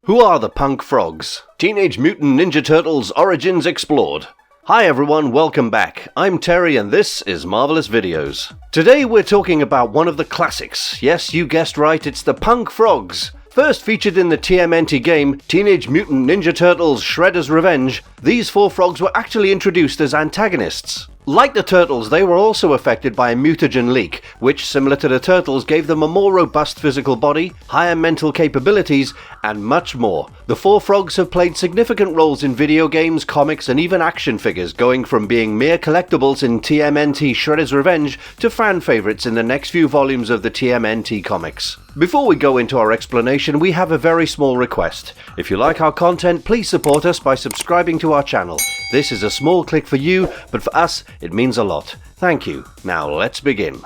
Who are the Punk Frogs? Teenage Mutant Ninja Turtles Origins Explored. Hi everyone, welcome back. I'm Terry and this is Marvelous Videos. Today we're talking about one of the classics. Yes, you guessed right, it's the Punk Frogs. First featured in the TMNT game, Teenage Mutant Ninja Turtles Shredder's Revenge, these four frogs were actually introduced as antagonists. Like the Turtles, they were also affected by a mutagen leak, which, similar to the Turtles, gave them a more robust physical body, higher mental capabilities, and much more. The four frogs have played significant roles in video games, comics, and even action figures, going from being mere collectibles in TMNT Shredder's Revenge to fan favorites in the next few volumes of the TMNT comics. Before we go into our explanation, we have a very small request. If you like our content, please support us by subscribing to our channel. This is a small click for you, but for us, it means a lot. Thank you. Now let's begin.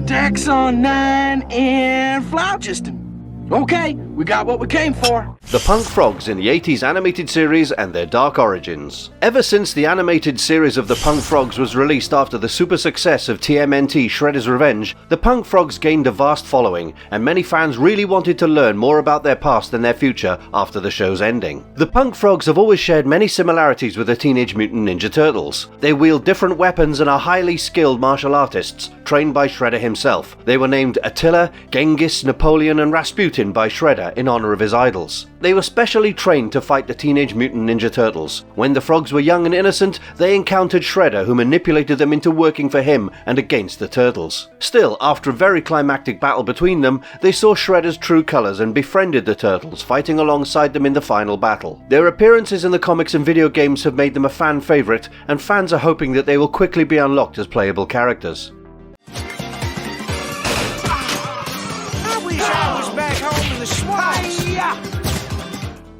Dex on 9 and Phlogiston. Okay, we got what we came for. The Punk Frogs in the 80s animated series and their dark origins. Ever since the animated series of the Punk Frogs was released after the super success of TMNT Shredder's Revenge, the Punk Frogs gained a vast following, and many fans really wanted to learn more about their past and their future after the show's ending. The Punk Frogs have always shared many similarities with the Teenage Mutant Ninja Turtles. They wield different weapons and are highly skilled martial artists, trained by Shredder himself. They were named Attila, Genghis, Napoleon, and Rasputin by Shredder in honor of his idols. They were specially trained to fight the Teenage Mutant Ninja Turtles. When the frogs were young and innocent, they encountered Shredder, who manipulated them into working for him and against the Turtles. Still, after a very climactic battle between them, they saw Shredder's true colors and befriended the Turtles, fighting alongside them in the final battle. Their appearances in the comics and video games have made them a fan favorite, and fans are hoping that they will quickly be unlocked as playable characters.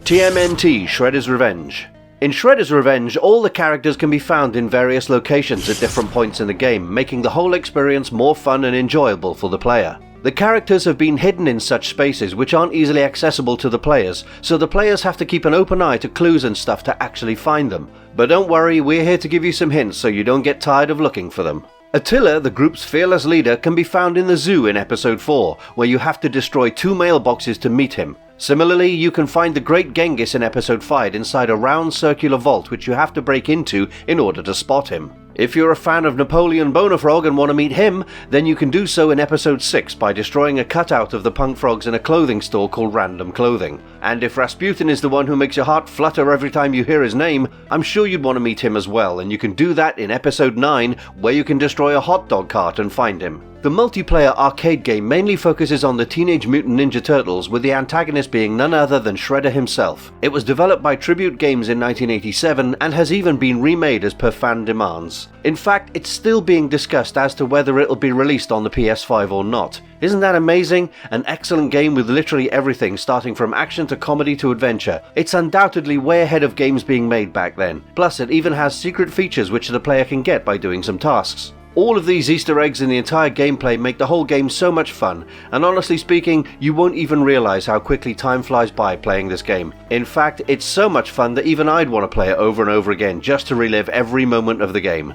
TMNT Shredder's Revenge. In Shredder's Revenge, all the characters can be found in various locations at different points in the game, making the whole experience more fun and enjoyable for the player. The characters have been hidden in such spaces which aren't easily accessible to the players, so the players have to keep an open eye to clues and stuff to actually find them. But don't worry, we're here to give you some hints so you don't get tired of looking for them. Attila, the group's fearless leader, can be found in the zoo in episode 4, where you have to destroy 2 mailboxes to meet him. Similarly, you can find the Great Genghis in episode 5 inside a round circular vault which you have to break into in order to spot him. If you're a fan of Napoleon Bonafrog and want to meet him, then you can do so in episode 6 by destroying a cutout of the Punk Frogs in a clothing store called Random Clothing. And if Rasputin is the one who makes your heart flutter every time you hear his name, I'm sure you'd want to meet him as well, and you can do that in episode 9, where you can destroy a hot dog cart and find him. The multiplayer arcade game mainly focuses on the Teenage Mutant Ninja Turtles, with the antagonist being none other than Shredder himself. It was developed by Tribute Games in 1987 and has even been remade as per fan demands. In fact, it's still being discussed as to whether it'll be released on the PS5 or not. Isn't that amazing? An excellent game with literally everything, starting from action to comedy to adventure. It's undoubtedly way ahead of games being made back then. Plus, it even has secret features which the player can get by doing some tasks. All of these Easter eggs in the entire gameplay make the whole game so much fun, and honestly speaking, you won't even realize how quickly time flies by playing this game. In fact, it's so much fun that even I'd want to play it over and over again just to relive every moment of the game.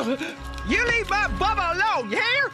You leave my bubba alone, you hear?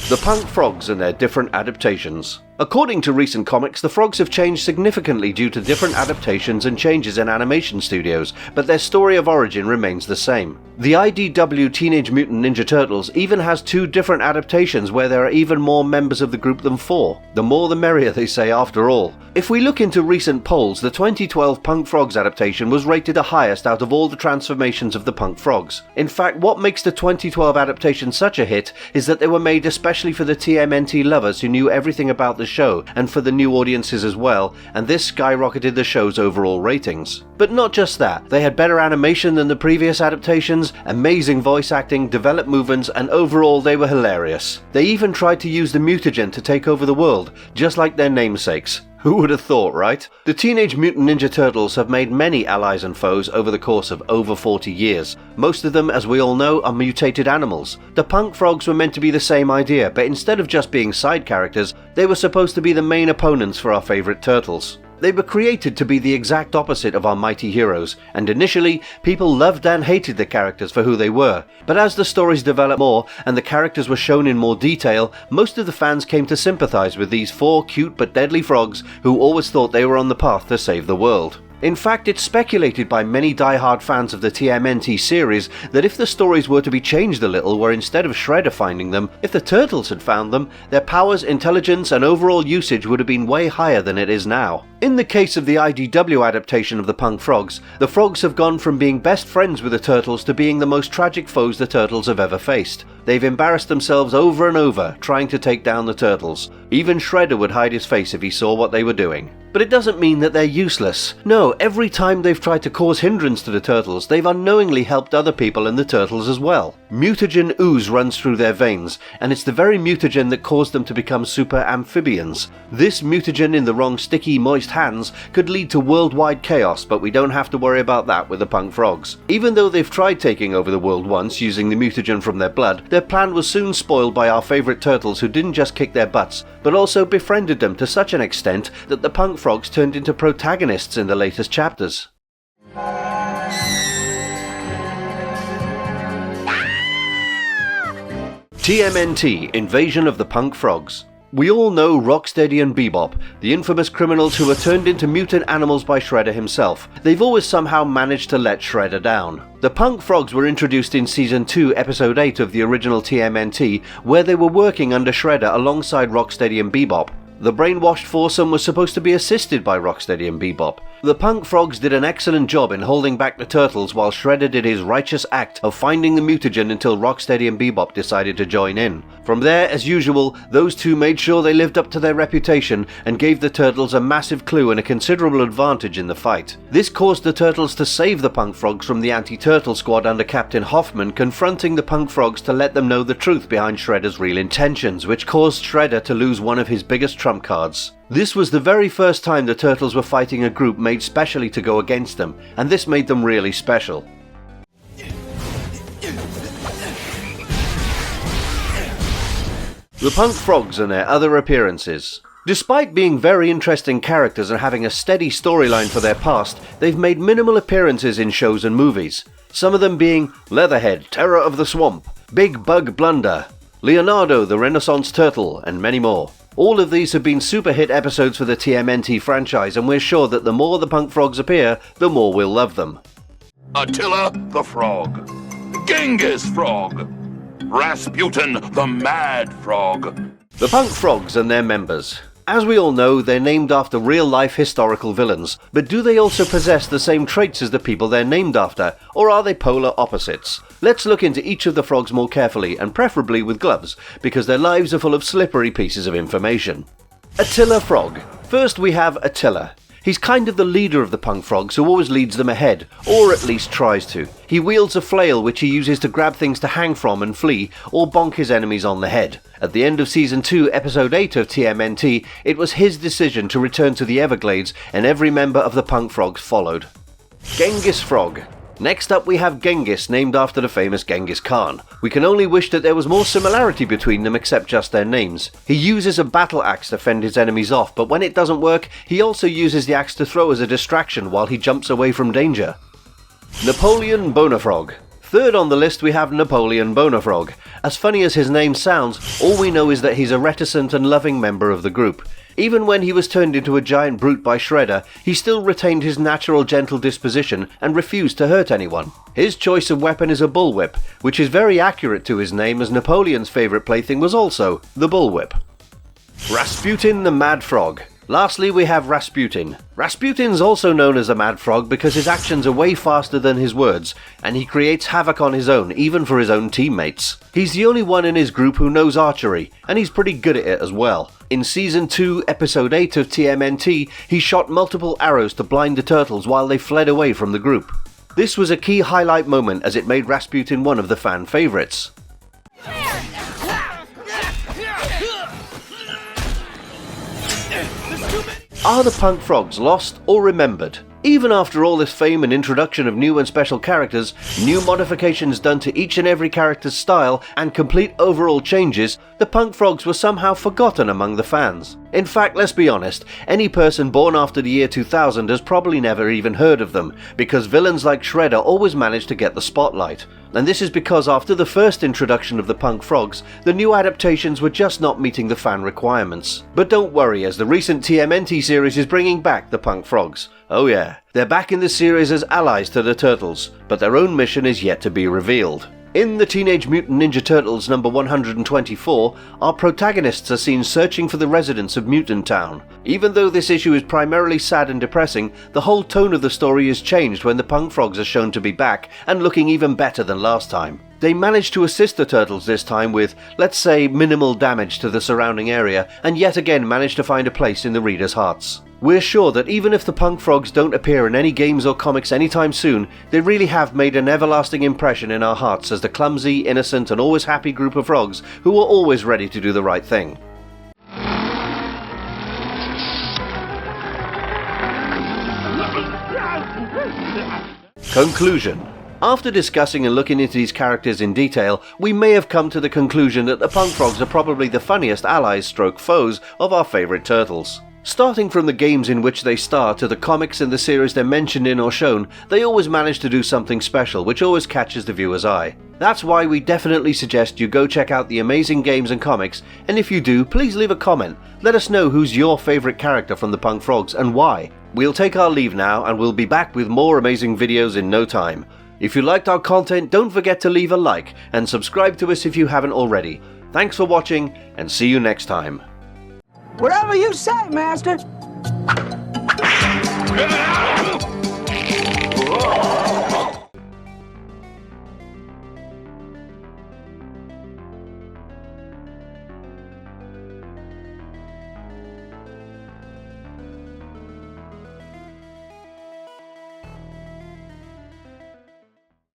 The Punk Frogs and their different adaptations. According to recent comics, the frogs have changed significantly due to different adaptations and changes in animation studios, but their story of origin remains the same. The IDW Teenage Mutant Ninja Turtles even has 2 different adaptations where there are even more members of the group than 4. The more the merrier, they say, after all. If we look into recent polls, the 2012 Punk Frogs adaptation was rated the highest out of all the transformations of the Punk Frogs. In fact, what makes the 2012 adaptation such a hit is that they were made especially for the TMNT lovers who knew everything about the show, and for the new audiences as well, and this skyrocketed the show's overall ratings. But not just that, they had better animation than the previous adaptations, amazing voice acting, developed movements, and overall they were hilarious. They even tried to use the mutagen to take over the world, just like their namesakes. Who would have thought, right? The Teenage Mutant Ninja Turtles have made many allies and foes over the course of over 40 years. Most of them, as we all know, are mutated animals. The Punk Frogs were meant to be the same idea, but instead of just being side characters, they were supposed to be the main opponents for our favourite turtles. They were created to be the exact opposite of our mighty heroes, and initially, people loved and hated the characters for who they were. But as the stories developed more, and the characters were shown in more detail, most of the fans came to sympathize with these 4 cute but deadly frogs who always thought they were on the path to save the world. In fact, it's speculated by many die-hard fans of the TMNT series that if the stories were to be changed a little, where instead of Shredder finding them, if the turtles had found them, their powers, intelligence and overall usage would have been way higher than it is now. In the case of the IDW adaptation of the Punk Frogs, the frogs have gone from being best friends with the turtles to being the most tragic foes the turtles have ever faced. They've embarrassed themselves over and over trying to take down the turtles. Even Shredder would hide his face if he saw what they were doing. But it doesn't mean that they're useless. No, every time they've tried to cause hindrance to the turtles, they've unknowingly helped other people and the turtles as well. Mutagen ooze runs through their veins, and it's the very mutagen that caused them to become super amphibians. This mutagen in the wrong sticky, moist hands could lead to worldwide chaos, but we don't have to worry about that with the Punk Frogs. Even though they've tried taking over the world once using the mutagen from their blood, their plan was soon spoiled by our favourite turtles who didn't just kick their butts, but also befriended them to such an extent that the Punk Frogs turned into protagonists in the latest chapters. TMNT, Invasion of the Punk Frogs. We all know Rocksteady and Bebop, the infamous criminals who were turned into mutant animals by Shredder himself. They've always somehow managed to let Shredder down. The Punk Frogs were introduced in Season 2, Episode 8 of the original TMNT, where they were working under Shredder alongside Rocksteady and Bebop. The brainwashed foursome was supposed to be assisted by Rocksteady and Bebop. The Punk Frogs did an excellent job in holding back the turtles while Shredder did his righteous act of finding the mutagen until Rocksteady and Bebop decided to join in. From there, as usual, those two made sure they lived up to their reputation and gave the turtles a massive clue and a considerable advantage in the fight. This caused the turtles to save the Punk Frogs from the anti-turtle squad under Captain Hoffman, confronting the Punk Frogs to let them know the truth behind Shredder's real intentions, which caused Shredder to lose one of his biggest trump cards. This was the very first time the turtles were fighting a group made specially to go against them, and this made them really special. The Punk Frogs and their other appearances. Despite being very interesting characters and having a steady storyline for their past, they've made minimal appearances in shows and movies. Some of them being Leatherhead, Terror of the Swamp, Big Bug Blunder, Leonardo the Renaissance Turtle, and many more. All of these have been super hit episodes for the TMNT franchise, and we're sure that the more the Punk Frogs appear, the more we'll love them. Attila the Frog, Genghis Frog, Rasputin the Mad Frog. The Punk Frogs and their members. As we all know, they're named after real-life historical villains, but do they also possess the same traits as the people they're named after, or are they polar opposites? Let's look into each of the frogs more carefully, and preferably with gloves, because their lives are full of slippery pieces of information. Attila Frog. First we have Attila. He's kind of the leader of the Punk Frogs who always leads them ahead, or at least tries to. He wields a flail which he uses to grab things to hang from and flee, or bonk his enemies on the head. At the end of Season 2, Episode 8 of TMNT, it was his decision to return to the Everglades, and every member of the Punk Frogs followed. Genghis Frog. Next up we have Genghis, named after the famous Genghis Khan. We can only wish that there was more similarity between them except just their names. He uses a battle axe to fend his enemies off, but when it doesn't work, he also uses the axe to throw as a distraction while he jumps away from danger. Napoleon Bonafrog. Third on the list we have Napoleon Bonafrog. As funny as his name sounds, all we know is that he's a reticent and loving member of the group. Even when he was turned into a giant brute by Shredder, he still retained his natural gentle disposition and refused to hurt anyone. His choice of weapon is a bullwhip, which is very accurate to his name, as Napoleon's favourite plaything was also the bullwhip. Rasputin the Mad Frog. Lastly we have Rasputin. Rasputin's also known as a Mad Frog because his actions are way faster than his words, and he creates havoc on his own, even for his own teammates. He's the only one in his group who knows archery, and he's pretty good at it as well. In Season 2, Episode 8 of TMNT, he shot multiple arrows to blind the turtles while they fled away from the group. This was a key highlight moment as it made Rasputin one of the fan favourites. Are the Punk Frogs lost or remembered? Even after all this fame and introduction of new and special characters, new modifications done to each and every character's style, and complete overall changes, the Punk Frogs were somehow forgotten among the fans. In fact, let's be honest, any person born after the year 2000 has probably never even heard of them, because villains like Shredder always manage to get the spotlight. And this is because after the first introduction of the punk frogs, the new adaptations were just not meeting the fan requirements. But don't worry, as the recent TMNT series is bringing back the punk frogs. Oh yeah, they're back in the series as allies to the Turtles, but their own mission is yet to be revealed. In the Teenage Mutant Ninja Turtles number 124, our protagonists are seen searching for the residents of Mutant Town. Even though this issue is primarily sad and depressing, the whole tone of the story is changed when the punk frogs are shown to be back and looking even better than last time. They managed to assist the Turtles this time with, let's say, minimal damage to the surrounding area, and yet again managed to find a place in the readers' hearts. We're sure that even if the punk frogs don't appear in any games or comics anytime soon, they really have made an everlasting impression in our hearts as the clumsy, innocent and always happy group of frogs who are always ready to do the right thing. Conclusion. After discussing and looking into these characters in detail, we may have come to the conclusion that the punk frogs are probably the funniest allies stroke foes of our favourite turtles. Starting from the games in which they star to the comics and the series they're mentioned in or shown, they always manage to do something special which always catches the viewer's eye. That's why we definitely suggest you go check out the amazing games and comics, and if you do, please leave a comment. Let us know who's your favourite character from the punk frogs and why. We'll take our leave now and we'll be back with more amazing videos in no time. If you liked our content, don't forget to leave a like and subscribe to us if you haven't already. Thanks for watching and see you next time. Whatever you say, Master. Get out!